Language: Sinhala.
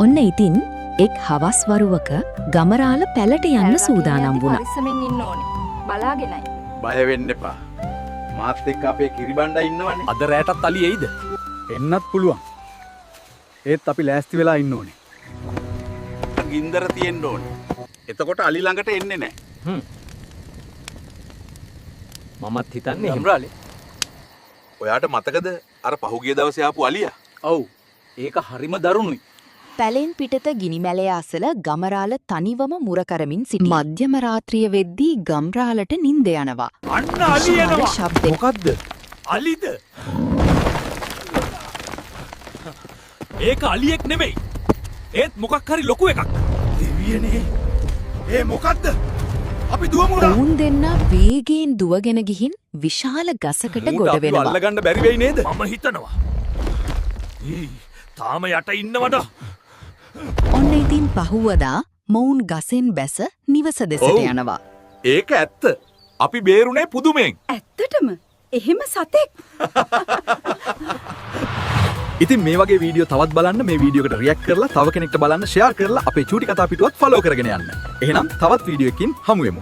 ඔන්න ඉතින් එක් හවස් වරුවක ගමරාල පැලට යන්න සූදානම් වුණා. පරිස්සමෙන් ඉන්න ඕනේ. බලාගෙනයි. බය වෙන්න එපා. මාත් එක්ක අපේ කිරිබණ්ඩා ඉන්නවනේ. අද රැටත් අලි එයිද? එන්නත් පුළුවන්. ඒත් අපි ලෑස්ති වෙලා ඉන්න ඕනේ. ගින්දර තියෙන්න ඕනේ. එතකොට අලි ළඟට එන්නේ නැහැ. මමත් හිතන්නේ එහෙම. ගම්රාලේ. ඔයාට මතකද අර පහුගිය දවසේ ආපු අලියා? ඔව්. ඒක හරිම දරුණුයි. පැලෙන් පිටත ගිනිමැලය අසල ගමරාල තනිවම මුර කරමින් සිටි. මධ්‍යම රාත්‍රිය වෙද්දී ගම්රාලට නිින්ද යනවා. අන්න අලි එනවා. ශබ්දෙ. මොකද්ද? අලිද? ඒක අලියෙක් නෙමෙයි. ඒත් මොකක් හරි ලොකු එකක්. දෙවියනේ. ඒ මොකද්ද? අපි දුවමු නා. ඔවුන් දෙන්න වේගයෙන් දුවගෙන ගිහින් විශාල ගසකට ගොඩ වෙනවා. අල්ලගන්න බැරි වෙයි නේද? මම හිතනවා. තාම යට ඉන්නවද? ඔන්න ඉතින් පහුවදා මොවුන් ගසෙන් බැස නිවස දෙසට ඔව්. යනවා. ඒක ඇත්ත. අපි බේරුනේ පුදුමෙන්. ඇත්තටම එහෙම සතෙක්. ඉතින් මේ වගේ වීඩියෝ තවත් බලන්න මේ වීඩියෝකට රියැක්ට් කරලා තව කෙනෙක්ට බලන්න ෂෙයාර් කරලා අපේ චූටි කතා පිටුවත් ෆලෝ කරගෙන යන්න. එහෙනම් තවත් වීඩියෝ එකකින් හමු වෙමු.